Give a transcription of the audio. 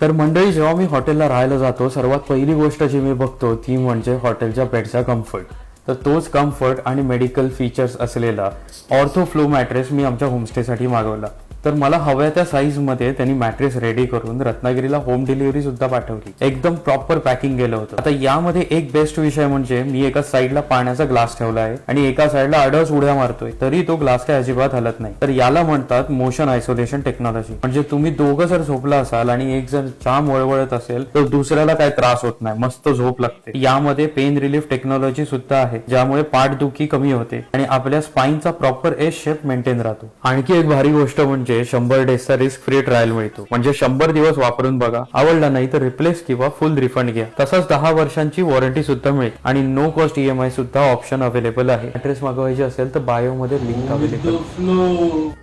तर मंडळी, जेव्हा मी हॉटेलला राहायला जातो सर्वात पहिली गोष्ट जी मी बघतो ती म्हणजे हॉटेलच्या बेडचा कम्फर्ट. तर तोच कम्फर्ट आणि मेडिकल फीचर्स असलेला ऑर्थो फ्लो मॅट्रेस मी आमच्या होमस्टेसाठी मागवला. तर मला हव्या त्या साईजमध्ये त्यांनी मॅट्रेस रेडी करून रत्नागिरीला होम डिलिव्हरी सुद्धा पाठवली. एकदम प्रॉपर पॅकिंग गेलं होतं. आता यामध्ये एक बेस्ट विषय म्हणजे मी एका साईडला पाण्याचा ग्लास ठेवला आहे आणि एका साईडला अडस उड्या मारतोय तरी तो ग्लास काही अजिबात हलत नाही. तर याला म्हणतात मोशन आयसोलेशन टेक्नॉलॉजी. म्हणजे तुम्ही दोघं जर झोपला असाल आणि एक जण जाम वळवळत असेल तर दुसऱ्याला काही त्रास होत नाही, मस्त झोप लागते. यामध्ये पेन रिलीफ टेक्नॉलॉजी सुद्धा आहे ज्यामुळे पाठदुखी कमी होते आणि आपल्या स्पाईनचा प्रॉपर एस शेप मेंटेन राहतो. आणखी एक भारी गोष्ट म्हणजे 100 डेजचा रिस्क फ्री ट्रायल मिळतो. म्हणजे 100 दिवस वापरून बघा, आवडला नाही तर रिप्लेस किंवा फुल रिफंड घ्या. तसंच 10 वर्षांची वॉरंटी सुद्धा मिळेल आणि नो कॉस्ट EMI सुद्धा ऑप्शन अवेलेबल आहे. ऍड्रेस मागवायची असेल तर बायो मध्ये लिंक अवेलेबल.